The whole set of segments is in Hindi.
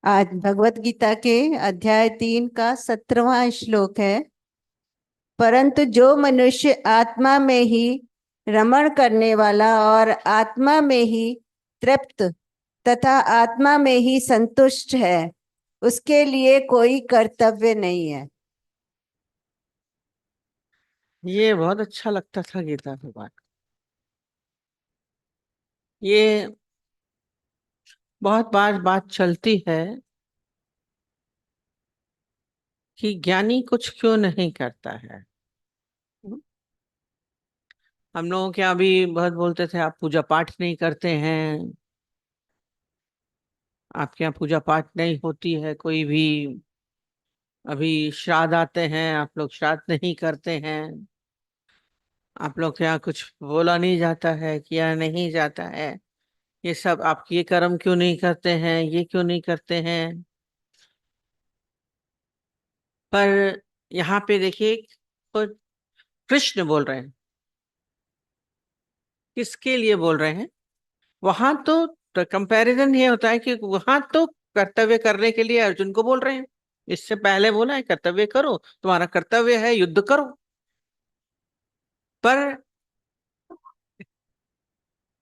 आज भगवत गीता के अध्याय 3 का 17वां श्लोक है। परंतु जो मनुष्य आत्मा में ही रमण करने वाला और आत्मा में ही तृप्त तथा आत्मा में ही संतुष्ट है, उसके लिए कोई कर्तव्य नहीं है। ये बहुत अच्छा लगता था गीता के बाद। ये बहुत बार बात चलती है कि ज्ञानी कुछ क्यों नहीं करता है। हम लोगों के यहाँ भी बहुत बोलते थे आप पूजा पाठ नहीं करते हैं, आपके यहाँ पूजा पाठ नहीं होती है कोई भी। अभी श्राद्ध आते हैं, आप लोग श्राद्ध नहीं करते हैं। आप लोग के यहाँ कुछ बोला नहीं जाता है, किया नहीं जाता है। ये सब आप ये कर्म क्यों नहीं करते हैं, ये क्यों नहीं करते हैं। पर यहाँ पे देखिए, तो कृष्ण बोल रहे हैं। किसके लिए बोल रहे हैं? वहां तो कंपैरिजन ये होता है कि वहां तो कर्तव्य करने के लिए अर्जुन को बोल रहे हैं। इससे पहले बोला है कर्तव्य करो, तुम्हारा कर्तव्य है युद्ध करो। पर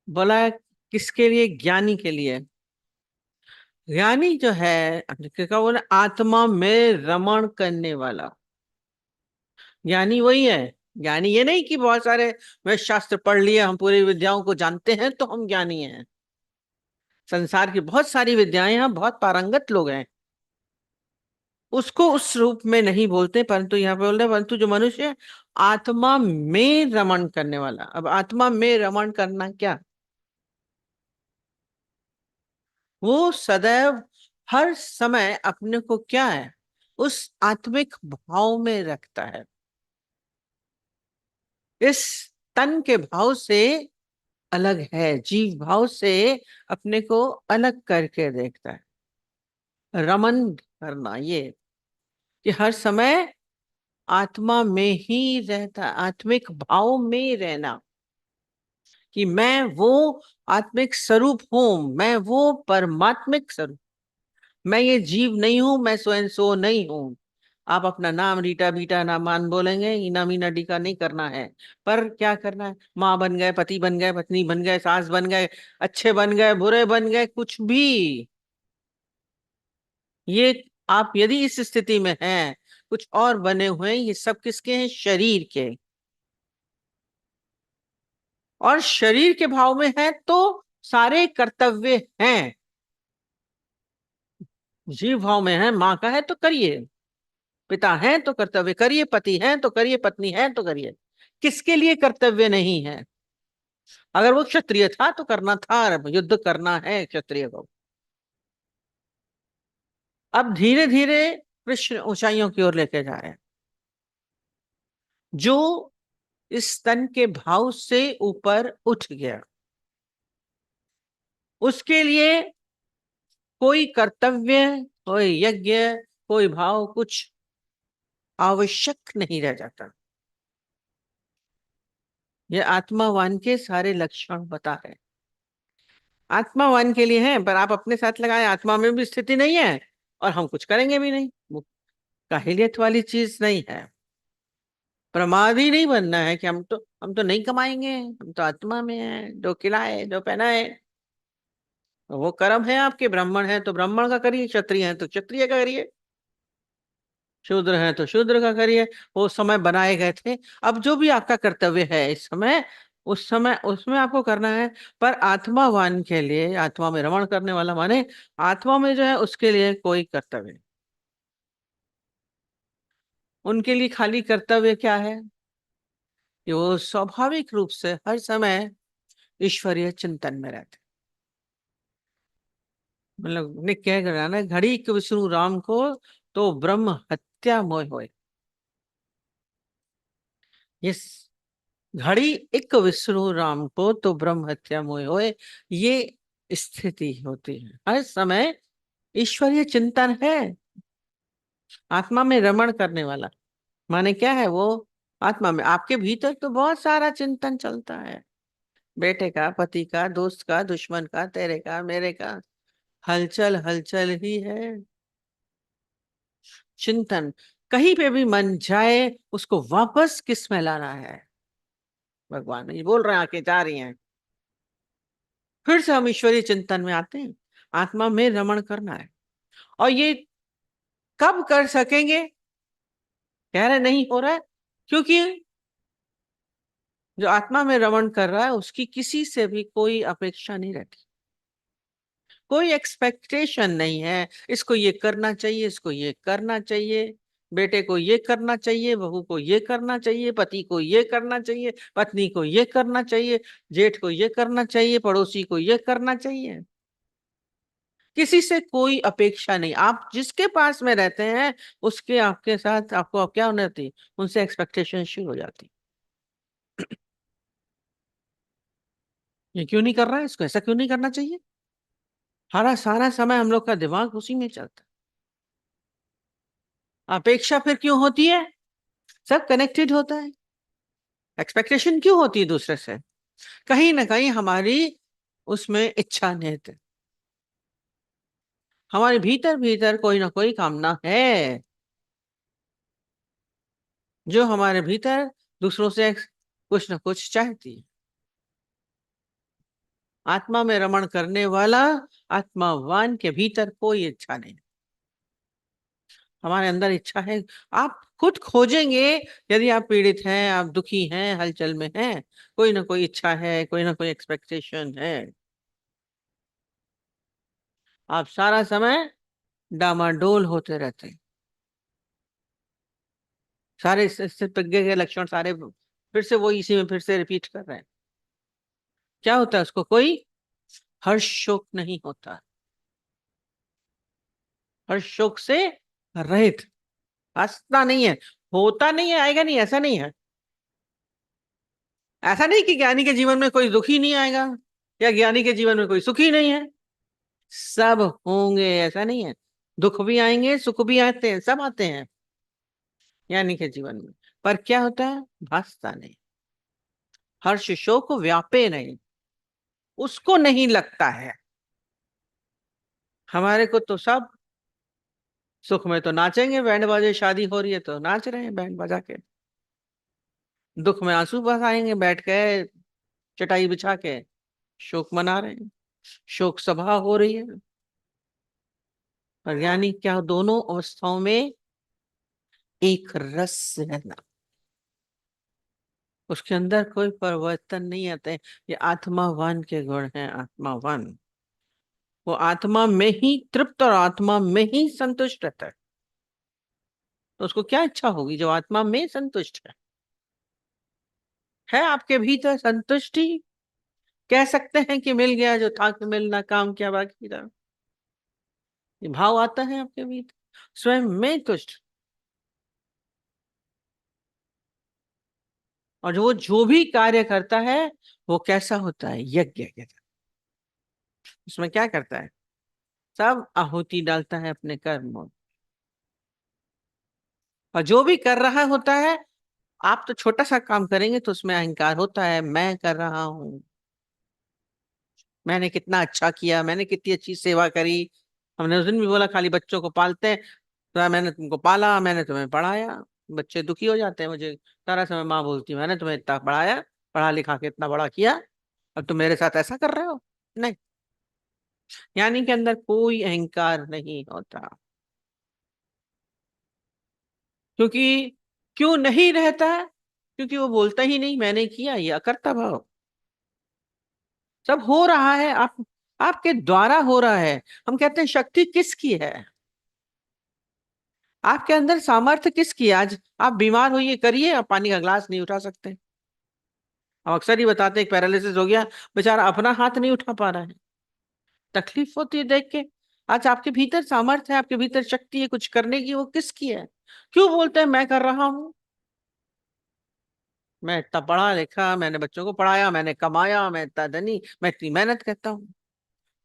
बोला है किसके लिए? ज्ञानी के लिए। ज्ञानी जो है, क्या बोला, आत्मा में रमण करने वाला ज्ञानी वही है। ज्ञानी ये नहीं कि बहुत सारे वेद शास्त्र पढ़ लिए, हम पूरी विद्याओं को जानते हैं तो हम ज्ञानी हैं। संसार की बहुत सारी विद्याएं हैं, बहुत पारंगत लोग हैं, उसको उस रूप में नहीं बोलते। परंतु यहाँ पे बोल रहे हैं, परंतु जो मनुष्य है, आत्मा में रमण करने वाला। अब आत्मा में रमण करना क्या? वो सदैव हर समय अपने को क्या है, उस आत्मिक भाव में रखता है। इस तन के भाव से अलग है, जीव भाव से अपने को अलग करके देखता है। रमन करना ये कि हर समय आत्मा में ही रहता, आत्मिक भाव में रहना कि मैं वो आत्मिक स्वरूप हूं, मैं वो परमात्मिक स्वरूप। मैं ये जीव नहीं हूं, मैं स्वयं सो नहीं हूं। आप अपना नाम रीटा बीटा नाम मान बोलेंगे, इना मीना डीका नहीं करना है। पर क्या करना है? माँ बन गए, पति बन गए, पत्नी बन गए, सास बन गए, अच्छे बन गए, बुरे बन गए, कुछ भी। ये आप यदि इस स्थिति में हैं, कुछ और बने हुए हैं, ये सब किसके हैं? शरीर के। और शरीर के भाव में है तो सारे कर्तव्य हैं। जीव भाव में है, माँ का है तो करिए, पिता है तो कर्तव्य करिए, पति है तो करिए, पत्नी है तो करिए। किसके लिए कर्तव्य नहीं है? अगर वो क्षत्रिय था तो करना था, युद्ध करना है क्षत्रिय को। अब धीरे धीरे कृष्ण ऊंचाइयों की ओर लेके जा रहे हैं। जो इस तन के भाव से ऊपर उठ गया, उसके लिए कोई कर्तव्य, कोई यज्ञ, कोई भाव, कुछ आवश्यक नहीं रह जाता। ये आत्मावान के सारे लक्षण बता रहे हैं। आत्मावान के लिए है, पर आप अपने साथ लगाए, आत्मा में भी स्थिति नहीं है और हम कुछ करेंगे भी नहीं। वो काहिलियत वाली चीज नहीं है। प्रमादी नहीं बनना है कि हम तो नहीं कमाएंगे, हम तो आत्मा में है, जो खिलाए जो पहनाए। वो कर्म है आपके। ब्राह्मण है तो ब्राह्मण का करिए, क्षत्रिय है तो क्षत्रिय का करिए, शूद्र है तो शूद्र का करिए। वो समय बनाए गए थे। अब जो भी आपका कर्तव्य है इस समय, उस समय उसमें आपको करना है। पर आत्मावान के लिए, आत्मा में रमण करने वाला माने आत्मा में जो है, उसके लिए कोई कर्तव्य नहीं। उनके लिए खाली कर्तव्य क्या है कि वो स्वाभाविक रूप से हर समय ईश्वरीय चिंतन में रहते। मतलब ने कह गया ना, घड़ी के विष्णु राम को तो ब्रह्म हत्या मोह होए। ये घड़ी एक विष्णु राम को तो ब्रह्म हत्या मोह होए, ये स्थिति होती है हर समय। ईश्वरीय चिंतन है, आत्मा में रमण करने वाला माने क्या है? वो आत्मा में, आपके भीतर तो बहुत सारा चिंतन चलता है, बेटे का, पति का, दोस्त का, दुश्मन का, तेरे का, मेरे का। हलचल हलचल ही है। चिंतन, कहीं पे भी मन जाए उसको वापस किस में लाना है? भगवान ये बोल रहे हैं, आके जा रही हैं। फिर से हम ईश्वरीय चिंतन में आते हैं, आत्मा में रमण करना है। और ये कब कर सकेंगे? कह रहे नहीं हो रहा है, क्योंकि जो आत्मा में रमण कर रहा है उसकी किसी से भी कोई अपेक्षा नहीं रहती, कोई एक्सपेक्टेशन नहीं है। इसको ये करना चाहिए, इसको ये करना चाहिए, बेटे को ये करना चाहिए, बहू को ये करना चाहिए, पति को ये करना चाहिए, पत्नी को ये करना चाहिए, जेठ को ये करना चाहिए, पड़ोसी को ये करना चाहिए। किसी से कोई अपेक्षा नहीं। आप जिसके पास में रहते हैं उसके आपके साथ आपको अब क्या होने होती, उनसे एक्सपेक्टेशन शुरू हो जाती। ये क्यों नहीं कर रहा है, इसको ऐसा क्यों नहीं करना चाहिए? हरा सारा समय हम लोग का दिमाग उसी में चलता है। अपेक्षा फिर क्यों होती है? सब कनेक्टेड होता है। एक्सपेक्टेशन क्यों होती है दूसरे से? कहीं ना कहीं हमारी उसमें इच्छा निहित है, हमारे भीतर भीतर कोई ना कोई कामना है जो हमारे भीतर दूसरों से कुछ ना कुछ चाहती है। आत्मा में रमण करने वाला आत्मावान के भीतर कोई इच्छा नहीं। हमारे अंदर इच्छा है, आप खुद खोजेंगे। यदि आप पीड़ित हैं, आप दुखी हैं, हलचल में हैं, कोई ना कोई इच्छा है, कोई ना कोई एक्सपेक्टेशन है। आप सारा समय डामाडोल होते रहते हैं। सारे स्थितज्ञ के लक्षण सारे फिर से वो इसी में फिर से रिपीट कर रहे हैं। क्या होता है उसको? कोई हर्ष शोक नहीं होता, हर्ष शोक से रहित। हंसता नहीं है, होता नहीं है, आएगा नहीं, ऐसा नहीं है। ऐसा नहीं कि ज्ञानी के जीवन में कोई दुखी नहीं आएगा या ज्ञानी के जीवन में कोई सुखी नहीं है। सब होंगे, ऐसा नहीं है। दुख भी आएंगे, सुख भी आते हैं, सब आते हैं ज्ञानी के जीवन में। पर क्या होता है? भासता नहीं, हर्ष शोक व्यापे नहीं, उसको नहीं लगता है। हमारे को तो सब सुख में तो नाचेंगे, बैंड बाजे, शादी हो रही है तो नाच रहे हैं बैंड बजा के। दुख में आंसू बहाएंगे बैठ के, चटाई बिछा के शोक मना रहे हैं, शोक सभा हो रही है। पर यानी क्या, दोनों अवस्थाओं में एक रस रहना, उसके अंदर कोई परिवर्तन नहीं आते। ये आत्मावान के गुण हैं। आत्मावान वो आत्मा में ही तृप्त और आत्मा में ही संतुष्ट रहता है। तो उसको क्या इच्छा होगी जो आत्मा में संतुष्ट है आपके भीतर संतुष्टि। कह सकते हैं कि मिल गया जो था, कि मिलना काम क्या बाकी था। ये भाव आता है आपके भीतर, स्वयं में तुष्ट। और वो जो भी कार्य करता है वो कैसा होता है? यज्ञ के तरह। उसमें क्या करता है? सब आहुति डालता है अपने कर्म। और जो भी कर रहा होता है, आप तो छोटा सा काम करेंगे तो उसमें अहंकार होता है, मैं कर रहा हूं, मैंने कितना अच्छा किया, मैंने कितनी अच्छी सेवा करी। हमने उस दिन भी बोला खाली बच्चों को पालते हैं, तो मैंने तुमको पाला, मैंने तुम्हें पढ़ाया। बच्चे दुखी हो जाते हैं, मुझे सारा समय माँ बोलती है मैंने तुम्हें इतना पढ़ाया, पढ़ा लिखा के इतना बड़ा किया, अब तुम मेरे साथ ऐसा कर रहे हो। नहीं, यानी के अंदर कोई अहंकार नहीं होता। क्योंकि क्यों नहीं रहता है? क्योंकि वो बोलता ही नहीं मैंने किया, ये अकर्ता भाव। सब हो रहा है, आप आपके द्वारा हो रहा है। हम कहते हैं शक्ति किसकी है? आपके अंदर सामर्थ्य किसकी है? आज आप बीमार होइए, करिए, आप पानी का ग्लास नहीं उठा सकते। हम अक्सर ही बताते हैं पैरालिसिस हो गया, बेचारा अपना हाथ नहीं उठा पा रहा है। तकलीफ होती है देख के। आज आपके भीतर सामर्थ्य है, आपके भीतर शक्ति है कुछ करने की, वो किसकी है? क्यों बोलते हैं मैं कर रहा हूं? मैं इतना पढ़ा लिखा, मैंने बच्चों को पढ़ाया, मैंने कमाया, मैं इतना धनी, मैं इतनी मेहनत करता हूँ।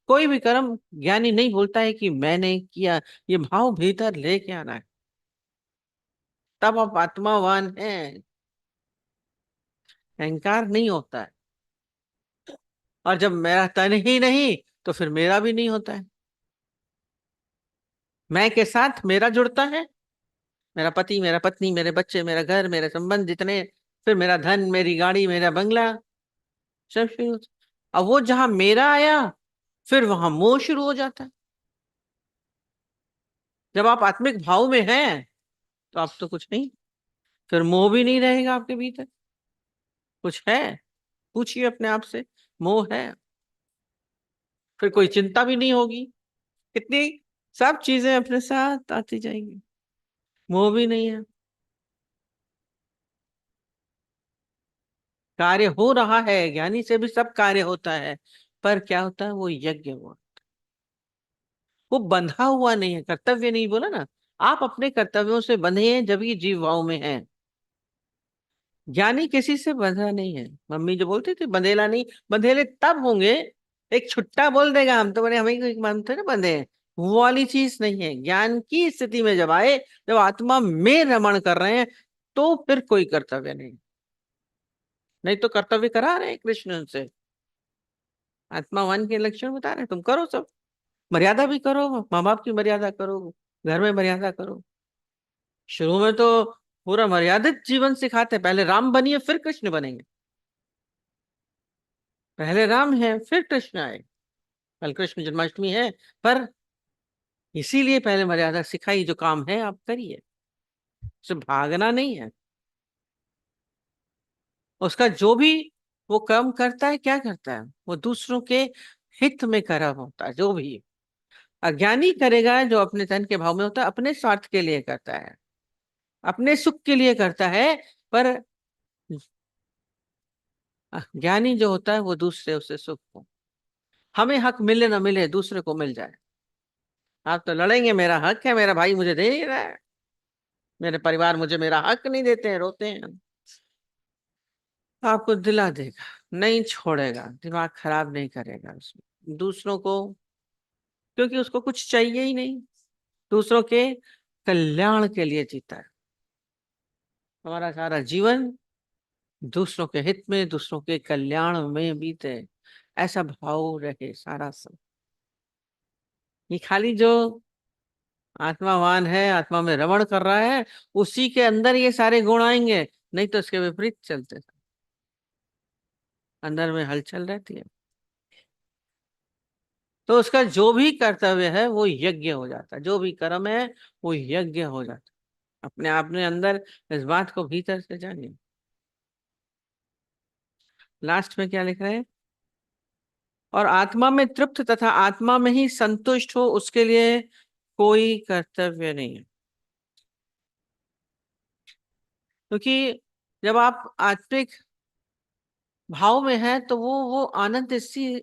कोई भी कर्म ज्ञानी नहीं बोलता है कि मैंने किया। ये भाव भीतर लेके आना है, तब आप आत्मावान हैं। अहंकार नहीं होता है। और जब मेरा तन ही नहीं तो फिर मेरा भी नहीं होता है। मैं के साथ मेरा जुड़ता है, मेरा पति, मेरा पत्नी, मेरे बच्चे, मेरा घर, मेरे संबंध जितने, फिर मेरा धन, मेरी गाड़ी, मेरा बंगला, सब शुरू। अब वो जहां मेरा आया, फिर वहां मोह शुरू हो जाता है। जब आप आत्मिक भाव में हैं तो आप तो कुछ नहीं, फिर मोह भी नहीं रहेगा आपके भीतर। कुछ है, पूछिए अपने आप से, मोह है? फिर कोई चिंता भी नहीं होगी। कितनी सब चीजें अपने साथ आती जाएंगी, मोह भी नहीं है। कार्य हो रहा है, ज्ञानी से भी सब कार्य होता है, पर क्या होता है, वो यज्ञ हुआ, वो बंधा हुआ नहीं है, कर्तव्य नहीं बोला ना। आप अपने कर्तव्यों से बंधे हैं जब ये जीव भाव में हैं। ज्ञानी किसी से बंधा नहीं है। मम्मी जो बोलती थी बंधेला नहीं, बंधेले तब होंगे, एक छुट्टा बोल देगा हम तो बड़े, हमें कोई मानते ना बंधे हैं, वो वाली चीज नहीं है। ज्ञान की स्थिति में जब आए, जब आत्मा में रमण कर रहे हैं, तो फिर कोई कर्तव्य नहीं। नहीं तो कर्तव्य करा रहे हैं कृष्ण उनसे, आत्मावान के लक्षण बता रहे हैं, तुम करो सब, मर्यादा भी करो, माँ बाप की मर्यादा करो, घर में मर्यादा करो। शुरू में तो पूरा मर्यादित जीवन सिखाते हैं, पहले राम बनिए फिर कृष्ण बनेंगे। पहले राम है फिर कृष्ण आए। कल कृष्ण जन्माष्टमी है, पर इसीलिए पहले मर्यादा सिखाई, जो काम है आप करिए, उससे भागना नहीं है। उसका जो भी वो कर्म करता है, क्या करता है, वो दूसरों के हित में कर्म होता है। जो भी अज्ञानी करेगा, जो अपने तन के भाव में होता है, अपने स्वार्थ के लिए करता है, अपने सुख के लिए करता है। पर ज्ञानी जो होता है, वो दूसरे उसे सुख को, हमें हक मिले ना मिले, दूसरे को मिल जाए। आप तो लड़ेंगे, मेरा हक है, मेरा भाई मुझे दे नहीं रहा है, मेरे परिवार मुझे मेरा हक नहीं देते हैं, रोते हैं। आपको दिला देगा, नहीं छोड़ेगा, दिमाग खराब नहीं करेगा उसमें दूसरों को, क्योंकि उसको कुछ चाहिए ही नहीं, दूसरों के कल्याण के लिए जीता है। हमारा सारा जीवन दूसरों के हित में, दूसरों के कल्याण में बीते, ऐसा भाव रहे सारा सब। ये खाली जो आत्मावान है, आत्मा में रमण कर रहा है, उसी के अंदर ये सारे गुण आएंगे, नहीं तो इसके विपरीत चलते, अंदर में हलचल रहती है। तो उसका जो भी कर्तव्य है वो यज्ञ हो जाता है, जो भी कर्म है वो यज्ञ हो जाता है। अपने आप में अंदर इस बात को भीतर से जानिए। लास्ट में क्या लिख रहे हैं, और आत्मा में तृप्त तथा आत्मा में ही संतुष्ट हो, उसके लिए कोई कर्तव्य नहीं है। क्योंकि जब आप आत्मिक भाव में हैं, तो वो आनंद इसी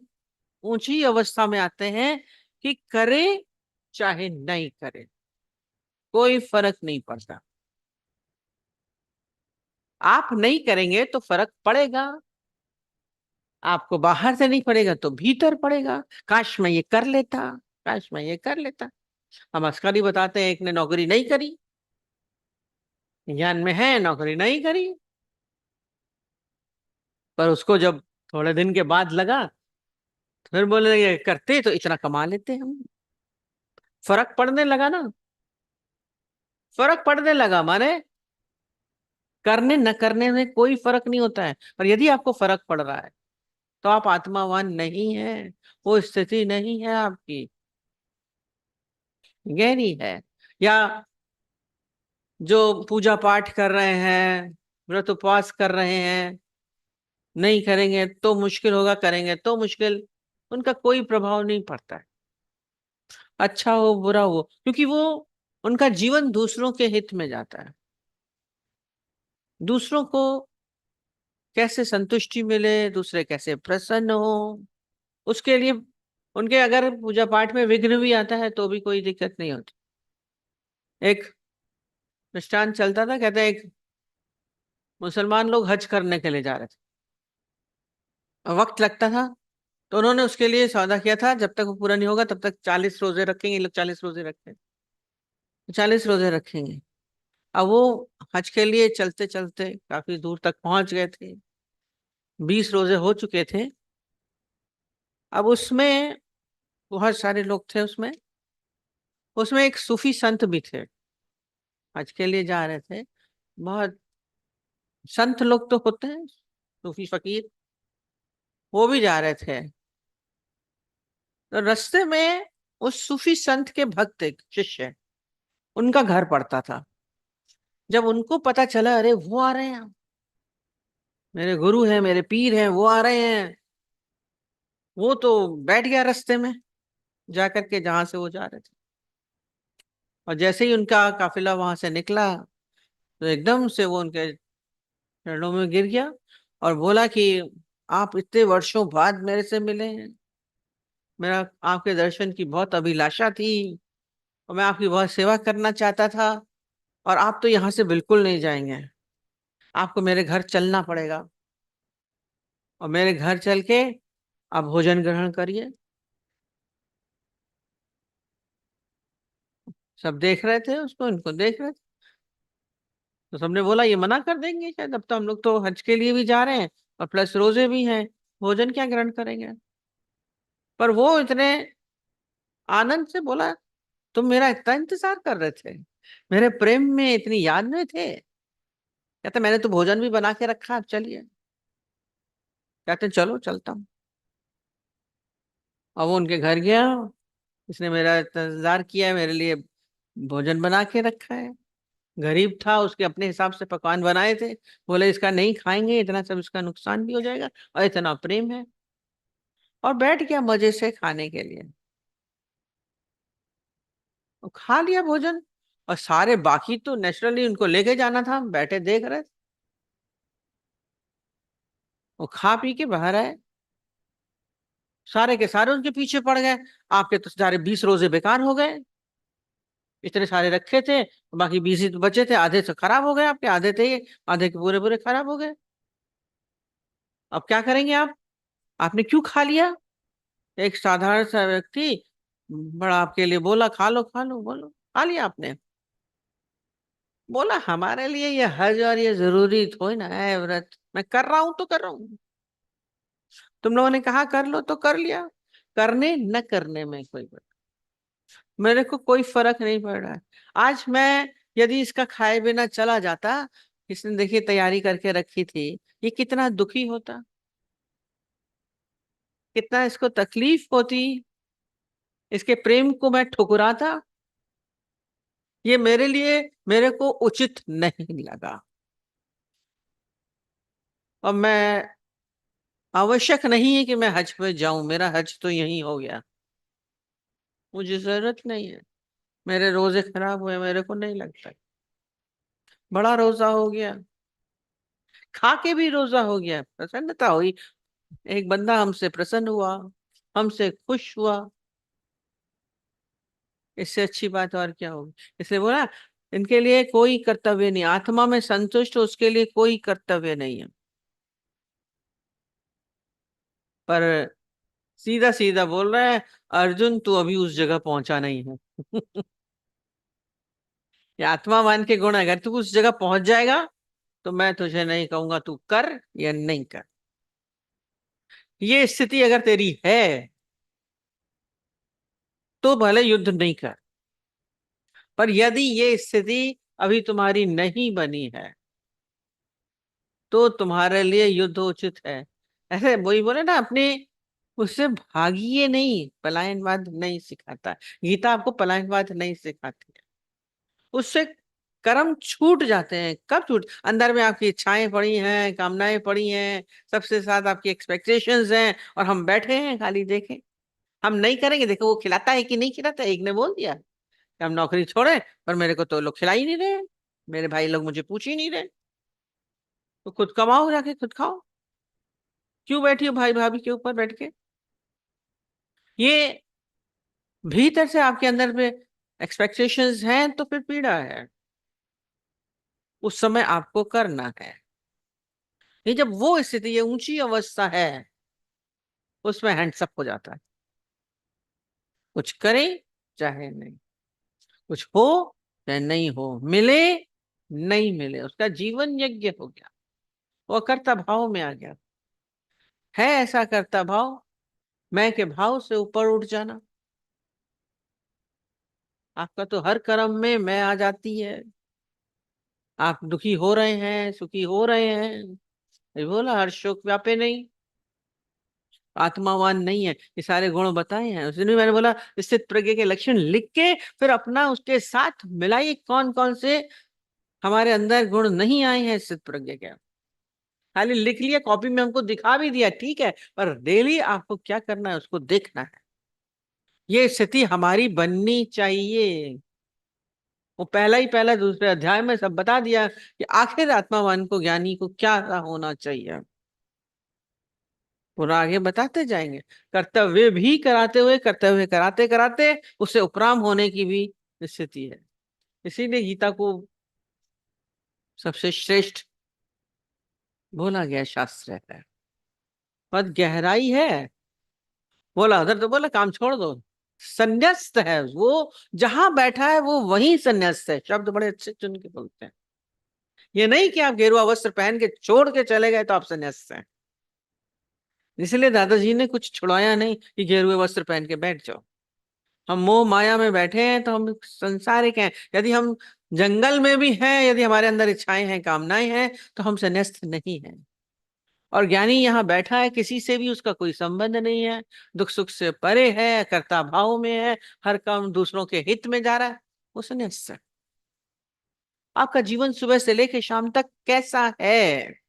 ऊंची अवस्था में आते हैं कि करे चाहे नहीं करे, कोई फर्क नहीं पड़ता। आप नहीं करेंगे तो फर्क पड़ेगा, आपको बाहर से नहीं पड़ेगा तो भीतर पड़ेगा। काश मैं ये कर लेता, काश मैं ये कर लेता। हम अस्करी बताते हैं, एक ने नौकरी नहीं करी, ज्ञान में है, नौकरी नहीं करी, पर उसको जब थोड़े दिन के बाद लगा, तो फिर बोले लगे, करते तो इतना कमा लेते हम। फर्क पड़ने लगा ना, फर्क पड़ने लगा माने करने न करने में कोई फर्क नहीं होता है। पर यदि आपको फर्क पड़ रहा है, तो आप आत्मावान नहीं है, वो स्थिति नहीं है आपकी, गहरी है। या जो पूजा पाठ कर रहे हैं, व्रत उपवास कर रहे हैं, नहीं करेंगे तो मुश्किल होगा, करेंगे तो मुश्किल, उनका कोई प्रभाव नहीं पड़ता है, अच्छा हो बुरा हो, क्योंकि वो उनका जीवन दूसरों के हित में जाता है। दूसरों को कैसे संतुष्टि मिले, दूसरे कैसे प्रसन्न हो, उसके लिए उनके अगर पूजा पाठ में विघ्न भी आता है तो भी कोई दिक्कत नहीं होती। एक दृष्टांत चलता था, कहते हैं एक मुसलमान लोग हज करने के लिए जा रहे थे, वक्त लगता था, तो उन्होंने उसके लिए सौदा किया था, जब तक वो पूरा नहीं होगा तब तक 40 रोजे रखेंगे। ये लोग 40 रोजे रखते हैं, 40 रोजे रखेंगे। अब वो हज के लिए चलते चलते काफी दूर तक पहुंच गए थे, 20 रोजे हो चुके थे। अब उसमें बहुत सारे लोग थे उसमें, उसमें एक सूफी संत भी थे, हज के लिए जा रहे थे। बहुत संत लोग तो होते हैं, सूफी फकीर, वो भी जा रहे थे। तो रास्ते में उस सूफी संत के भक्त, एक शिष्य, उनका घर पड़ता था। जब उनको पता चला, अरे वो आ रहे हैं, मेरे गुरु हैं, मेरे पीर हैं, वो आ रहे हैं, वो तो बैठ गया रास्ते में जाकर के जहां से वो जा रहे थे। और जैसे ही उनका काफिला वहां से निकला, तो एकदम से वो उनके चरणों में गिर गया और बोला कि आप इतने वर्षों बाद मेरे से मिले हैं, मेरा आपके दर्शन की बहुत अभिलाषा थी और मैं आपकी बहुत सेवा करना चाहता था, और आप तो यहाँ से बिल्कुल नहीं जाएंगे, आपको मेरे घर चलना पड़ेगा, और मेरे घर चल के आप भोजन ग्रहण करिए। सब देख रहे थे उसको, इनको देख रहे थे। तो सबने बोला ये मना कर देंगे शायद, अब तो हम लोग तो हज के लिए भी जा रहे हैं और प्लस रोजे भी हैं, भोजन क्या ग्रहण करेंगे। पर वो इतने आनंद से बोला, तुम मेरा इतना इंतजार कर रहे थे, मेरे प्रेम में इतनी याद में थे। कहते मैंने तो भोजन भी बना के रखा, अब चलिए। कहते चलो चलता हूँ। अब वो उनके घर गया, इसने मेरा इंतजार किया है, मेरे लिए भोजन बना के रखा है। गरीब था, उसके अपने हिसाब से पकवान बनाए थे। बोले इसका नहीं खाएंगे, इतना सब इसका नुकसान भी हो जाएगा, और इतना प्रेम है। और बैठ गया मजे से खाने के लिए, और खा लिया भोजन। और सारे बाकी तो नेचुरली उनको लेके जाना था, बैठे देख रहे थे। वो खा पी के बाहर आए, सारे के सारे उनके पीछे पड़ गए। आपके तो सारे 20 रोजे बेकार हो गए, इतने सारे रखे थे, बाकी 20 ही तो बचे थे, आधे तो खराब हो गए आपके, आधे थे ये, आधे के पूरे पूरे खराब हो गए। अब क्या करेंगे आप, आपने क्यों खा लिया। एक साधारण सा व्यक्ति बड़ा आपके लिए बोला खा लो खा लो, बोलो खा लिया आपने। बोला हमारे लिए ये हज और ये जरूरी थोड़ी ना है व्रत, मैं कर रहा हूं तो कर रहा हूँ, तुम लोगों ने कहा कर लो तो कर लिया, करने न करने में कोई बात, मेरे को कोई फर्क नहीं पड़ रहा है। आज मैं यदि इसका खाए बिना चला जाता, इसने देखिए तैयारी करके रखी थी, ये कितना दुखी होता, कितना इसको तकलीफ होती, इसके प्रेम को मैं ठुकराता। ये मेरे लिए, मेरे को उचित नहीं लगा, और मैं, आवश्यक नहीं है कि मैं हज पे जाऊं, मेरा हज तो यही हो गया, मुझे जरूरत नहीं है। मेरे रोजे खराब हुए, मेरे को नहीं लगता। बड़ा रोजा हो गया, खा के भी रोजा हो गया, प्रसन्नता हुई, एक बंदा हमसे प्रसन्न हुआ, हमसे खुश हुआ, इससे अच्छी बात और क्या होगी। इसलिए बोला इनके लिए कोई कर्तव्य नहीं, आत्मा में संतुष्ट, उसके लिए कोई कर्तव्य नहीं है। पर सीधा सीधा बोल रहा है, अर्जुन तू अभी उस जगह पहुंचा नहीं है। ये आत्मावान के गुण है, अगर तू उस जगह पहुंच जाएगा तो मैं तुझे नहीं कहूंगा तू कर या नहीं कर। ये स्थिति अगर तेरी है तो भले युद्ध नहीं कर, पर यदि ये स्थिति अभी तुम्हारी नहीं बनी है तो तुम्हारे लिए युद्ध उचित है। ऐसे वही बोले ना, अपने उससे भागिए नहीं, पलायनवाद नहीं सिखाता, गीता आपको पलायनवाद नहीं सिखाती है। उससे कर्म छूट जाते हैं, कब छूट, अंदर में आपकी इच्छाएं पड़ी हैं, कामनाएं पड़ी हैं, सबसे साथ आपकी एक्सपेक्टेशंस हैं, और हम बैठे हैं खाली देखें। हम नहीं करेंगे, देखो वो खिलाता है कि नहीं खिलाता, एक ने बोल दिया कि हम नौकरी छोड़े, पर मेरे को तो लोग खिला ही नहीं रहे, मेरे भाई लोग मुझे पूछ ही नहीं रहे। तो खुद कमाओ, जाके खुद खाओ, क्यों बैठी हो भाई भाभी के ऊपर बैठ के। ये भीतर से आपके अंदर में एक्सपेक्टेशंस हैं तो फिर पीड़ा है, उस समय आपको करना है। ये जब वो स्थिति, ये ऊंची अवस्था है, उसमें हैंड्सअप हो जाता है, कुछ करे चाहे नहीं, कुछ हो चाहे नहीं हो, मिले नहीं मिले, उसका जीवन यज्ञ हो गया, वो कर्ता भाव में आ गया। है ऐसा कर्ता भाव, मैं के भाव से ऊपर उठ जाना। आपका तो हर कर्म में मैं आ जाती है। आप दुखी हो रहे हैं, सुखी हो रहे हैं, ये बोला हर शोक व्यापे नहीं, आत्मावान नहीं है। ये सारे गुण बताए हैं उसने। मैंने बोला स्थित प्रज्ञ के लक्षण लिख के फिर अपना उसके साथ मिलाइए, कौन कौन से हमारे अंदर गुण नहीं आए हैं स्थित प्रज्ञ के। खाली लिख लिया, कॉपी में हमको दिखा भी दिया, ठीक है, पर डेली आपको क्या करना है उसको देखना है। ये स्थिति हमारी बननी चाहिए। वो पहला दूसरे अध्याय में सब बता दिया कि आखिर आत्मावान को, ज्ञानी को क्या होना चाहिए। पूरा आगे बताते जाएंगे। कर्तव्य भी कराते हुए, कर्तव्य कराते कराते उससे उपराम होने की भी स्थिति है। इसीलिए गीता को सबसे श्रेष्ठ बोला गया शास्त्र है। बहुत गहराई है। बोला उधर तो बोला काम छोड़ दो, संन्यास्त है वो। जहां बैठा है वो वहीं संन्यास्त है। शब्द बड़े अच्छे चुन के बोलते हैं। ये नहीं कि आप गेरुआ वस्त्र पहन के छोड़ के चले गए तो आप संन्यास्त हैं। इसलिए दादाजी ने कुछ छुड़ाया नहीं कि गेरुए वस्त्र पहन के बैठ जाओ। हम मोह माया में बैठे हैं तो हम संसारिक हैं। यदि हम जंगल में भी हैं, यदि हमारे अंदर इच्छाएं हैं, कामनाएं हैं, तो हम संन्यास्त नहीं हैं। और ज्ञानी यहाँ बैठा है, किसी से भी उसका कोई संबंध नहीं है, दुख सुख से परे है, कर्ता भाव में है, हर काम दूसरों के हित में जा रहा है, वो संन्यास्त है। आपका जीवन सुबह से लेकर शाम तक कैसा है,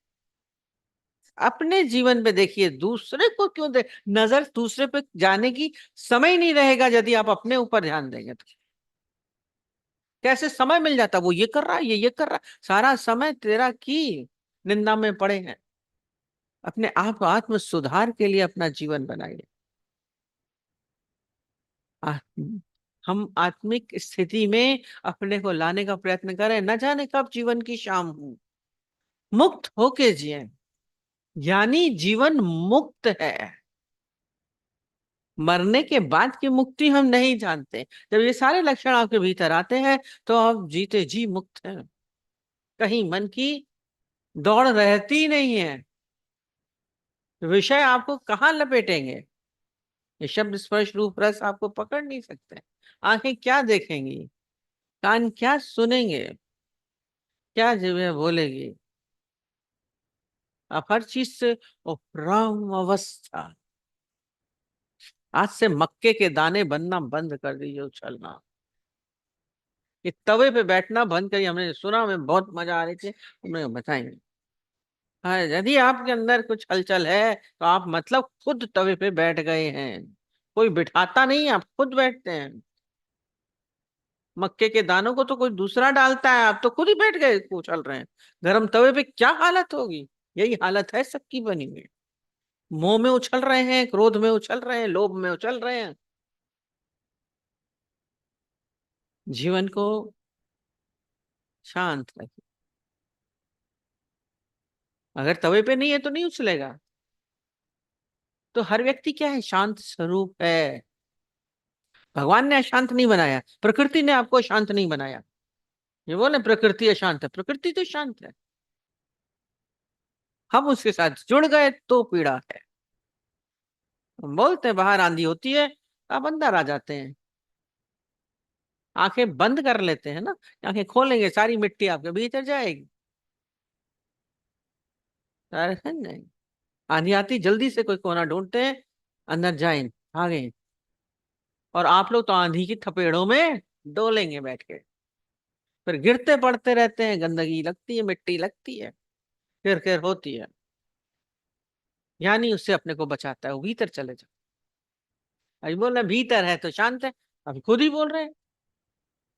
अपने जीवन पे देखिए। दूसरे को क्यों दे नजर, दूसरे पे जाने की समय ही नहीं रहेगा यदि आप अपने ऊपर ध्यान देंगे तो। कैसे समय मिल जाता, वो ये कर रहा है, ये कर रहा है, सारा समय तेरा की निंदा में पड़े हैं। अपने आप आत्म सुधार के लिए अपना जीवन बनाइए। आ- हम आत्मिक स्थिति में अपने को लाने का प्रयत्न करें। न जाने कब जीवन की शाम हो, मुक्त होके जिए। यानी जीवन मुक्त है। मरने के बाद की मुक्ति हम नहीं जानते। जब ये सारे लक्षण आपके भीतर आते हैं तो आप जीते जी मुक्त हैं। कहीं मन की दौड़ रहती नहीं है। विषय आपको कहाँ लपेटेंगे। ये शब्द स्पर्श रूप रस आपको पकड़ नहीं सकते। आंखें क्या देखेंगी, कान क्या सुनेंगे, क्या जिह्वा बोलेगी। आप हर चीज से उपराम अवस्था। आज से मक्के के दाने बनना बंद कर दीजिए, उछलना। ये तवे पे बैठना बंद करिए। हमने सुना, हमें बहुत मजा आ रही थी, हमें बताएंगे। हाँ, यदि आपके अंदर कुछ हलचल है तो आप मतलब खुद तवे पे बैठ गए हैं। कोई बिठाता नहीं, आप खुद बैठते हैं। मक्के के दानों को तो कोई दूसरा डालता है, आप तो खुद ही बैठ गए, उछल रहे हैं। गरम तवे पे क्या हालत होगी। यही हालत है सबकी बनी हुई। मोह में उछल रहे हैं, क्रोध में उछल रहे हैं, लोभ में उछल रहे हैं। जीवन को शांत रखिए। अगर तवे पे नहीं है तो नहीं उछलेगा। तो हर व्यक्ति क्या है, शांत स्वरूप है। भगवान ने अशांत नहीं बनाया, प्रकृति ने आपको शांत नहीं बनाया। ये बोले प्रकृति अशांत है, प्रकृति तो शांत है। हम उसके साथ जुड़ गए तो पीड़ा है। हम बोलते हैं बाहर आंधी होती है, आप अंदर आ जाते हैं। आंखें बंद कर लेते हैं ना, आंखें खोलेंगे सारी मिट्टी आपके भीतर जाएगी। सारे नहीं। आंधी आती जल्दी से कोई कोना ढूंढते हैं, अंदर जाए, भागे। और आप लोग तो आंधी की थपेड़ों में डोलेंगे बैठ के, फिर गिरते पड़ते रहते हैं, गंदगी लगती है, मिट्टी लगती है, फिर होती है। यानी उससे अपने को बचाता है, वो भीतर चले जाओ। अभी बोल रहे हैं, भीतर है तो शांत है, अभी खुद ही बोल रहे हैं।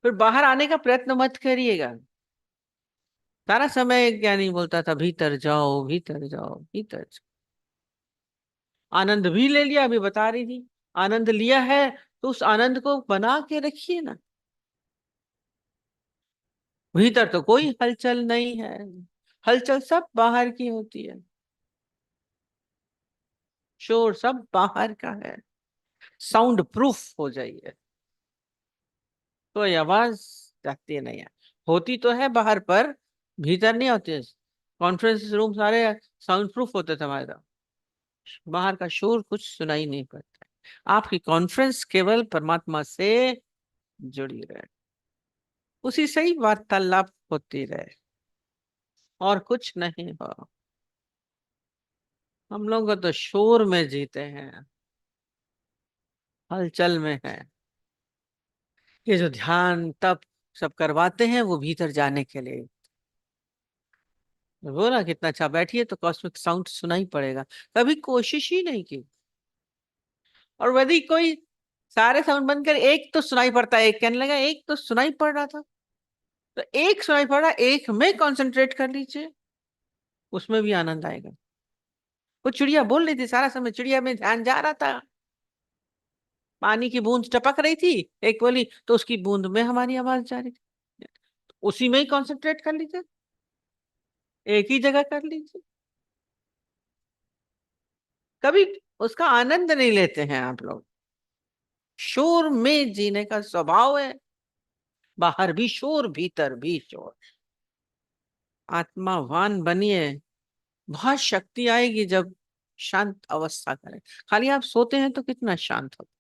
फिर बाहर आने का प्रयत्न मत करिएगा। सारा समय क्या नहीं बोलता था, भीतर जाओ, भीतर जाओ, भीतर जाओ। आनंद भी ले लिया, अभी बता रही थी। आनंद लिया है तो उस आनंद को बना के रखिए ना। भीतर तो कोई हलचल नहीं है, हलचल सब बाहर की होती है। शोर सब बाहर का है। साउंड प्रूफ हो जाइए। कोई आवाज जाती नहीं है। होती तो है बाहर पर, भीतर नहीं होती है। कॉन्फ्रेंस रूम सारे साउंड प्रूफ होते थे हमारे तो। बाहर का शोर कुछ सुनाई नहीं पड़ता। आपकी कॉन्फ्रेंस केवल परमात्मा से जुड़ी रहे, उसी से ही वार्तालाप होती रहे, और कुछ नहीं हो। हम लोग तो शोर में जीते हैं, हलचल में है। ये जो ध्यान तप सब करवाते हैं वो भीतर जाने के लिए। वो ना कितना अच्छा, बैठिए तो कॉस्मिक साउंड सुनाई पड़ेगा, कभी कोशिश ही नहीं की। और यदि कोई सारे साउंड बंद कर, एक तो सुनाई पड़ता है, एक कहने लगा एक तो सुनाई पड़ रहा था, तो एक सुनाई पड़ रहा, एक में कंसंट्रेट कर लीजिए, उसमें भी आनंद आएगा। वो चिड़िया बोल रही थी, सारा समय चिड़िया में ध्यान जा रहा था, पानी की बूंद टपक रही थी, एक बोली तो उसकी बूंद में हमारी आवाज जा रही थी, उसी में ही कंसंट्रेट कर लीजिए, एक ही जगह कर लीजिए। कभी उसका आनंद नहीं लेते हैं आप लोग। शोर में जीने का स्वभाव है, बाहर भी शोर भीतर भी शोर। आत्मावान बनिए, बहुत शक्ति आएगी जब शांत अवस्था करें। खाली आप सोते हैं तो कितना शांत होता।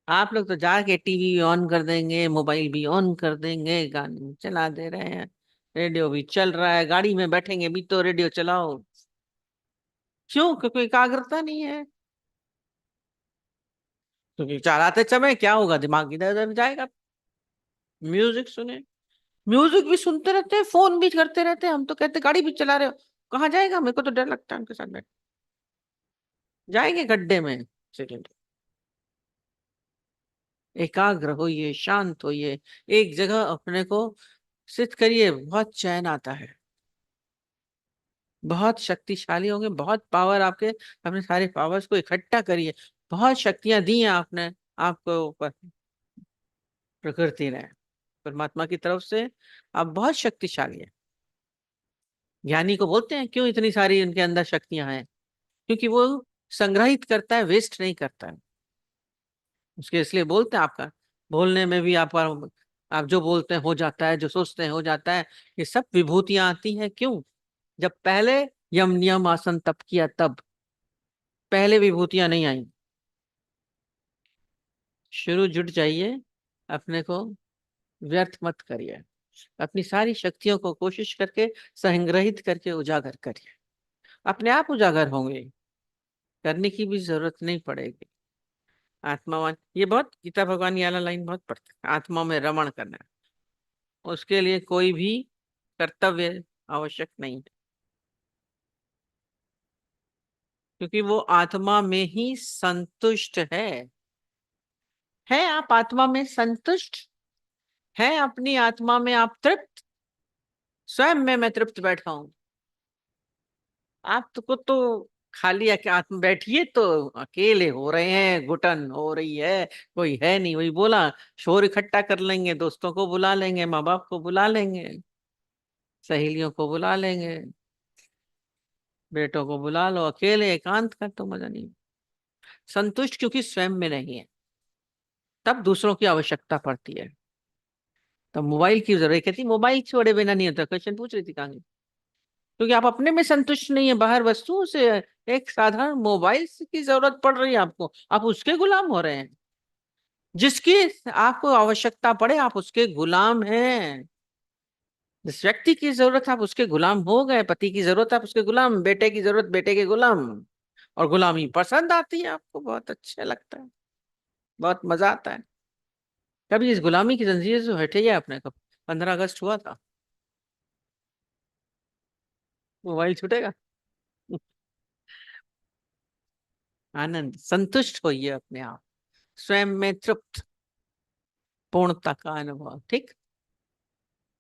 आप लोग तो जाके टीवी ऑन कर देंगे, मोबाइल भी ऑन कर देंगे, गाने भी चला दे रहे हैं, रेडियो भी चल रहा है, गाड़ी में बैठेंगे भी तो रेडियो चलाओ। क्यों? क्योंकि एकाग्रता नहीं है। क्योंकि चलाते समय क्या होगा, दिमाग इधर उधर जाएगा। म्यूजिक सुने, म्यूजिक भी सुनते रहते हैं, फोन भी करते रहते हैं, हम तो कहते गाड़ी भी चला रहे हो, कहाँ जाएगा? मेरे को तो डर लगता है उनके साथ बैठ, जाएंगे गड्ढे में एक्सीडेंट। एकाग्र होइए, शांत होइए, एक जगह अपने को स्थित करिए, बहुत चैन आता है। बहुत शक्तिशाली होंगे, बहुत पावर आपके, अपने सारे पावर्स को इकट्ठा करिए। बहुत शक्तियां दी हैं आपने, आपको ऊपर प्रकृति ने, परमात्मा की तरफ से। आप बहुत शक्तिशाली हैं। ज्ञानी को बोलते हैं क्यों इतनी सारी उनके अंदर शक्तियां हैं, क्योंकि वो संग्रहित करता है, वेस्ट नहीं करता है। उसके इसलिए बोलते हैं, आपका बोलने में भी आपका, आप जो बोलते हैं हो जाता है, जो सोचते हैं हो जाता है। ये सब विभूतियां आती हैं क्यों? जब पहले यम नियम आसन तप किया तब, पहले विभूतियां नहीं आई। शुरू जुट जाइए, अपने को व्यर्थ मत करिए, अपनी सारी शक्तियों को कोशिश करके संग्रहित करके उजागर करिए। अपने आप उजागर होंगे, करने की भी जरूरत नहीं पड़ेगी। आत्मावान, ये बहुत गीता भगवान ये वाला लाइन बहुत पढ़ते हैं, आत्मा में रमण करना, उसके लिए कोई भी कर्तव्य आवश्यक नहीं है, क्योंकि वो आत्मा में ही संतुष्ट है आप आत्मा में संतुष्ट है, अपनी आत्मा में आप तृप्त, स्वयं में मैं तृप्त बैठा हूं। आप तो खाली आत्मा बैठिए तो अकेले हो रहे हैं, घुटन हो रही है, कोई है नहीं, वही बोला, शोर इकट्ठा कर लेंगे, दोस्तों को बुला लेंगे, माँ बाप को बुला लेंगे, सहेलियों को बुला लेंगे, बेटों को बुला लो, अकेले एकांत का तो मजा नहीं। संतुष्ट क्योंकि स्वयं में नहीं है, तब दूसरों की आवश्यकता पड़ती है, तब मोबाइल की जरूरत। कहती मोबाइल छोड़े बिना नहीं होता, क्वेश्चन पूछ रही थी कहानी। क्योंकि आप अपने में संतुष्ट नहीं है, बाहर वस्तुओं से, एक साधारण मोबाइल की जरूरत पड़ रही है आपको, आप उसके गुलाम हो रहे हैं। जिसकी आपको आवश्यकता पड़े आप उसके गुलाम हैं। जिस व्यक्ति की जरूरत आप उसके गुलाम हो गए, पति की जरूरत आप उसके गुलाम, बेटे की जरूरत बेटे के गुलाम। और गुलामी पसंद आती है आपको, बहुत अच्छा लगता है, बहुत मजा आता है। कभी इस गुलामी की जंजीर से हटे या अपने को। 15 अगस्त हुआ था, मोबाइल छूटेगा। आनंद, संतुष्ट होइए अपने आप, स्वयं में तृप्त, पूर्णता का अनुभव। ठीक।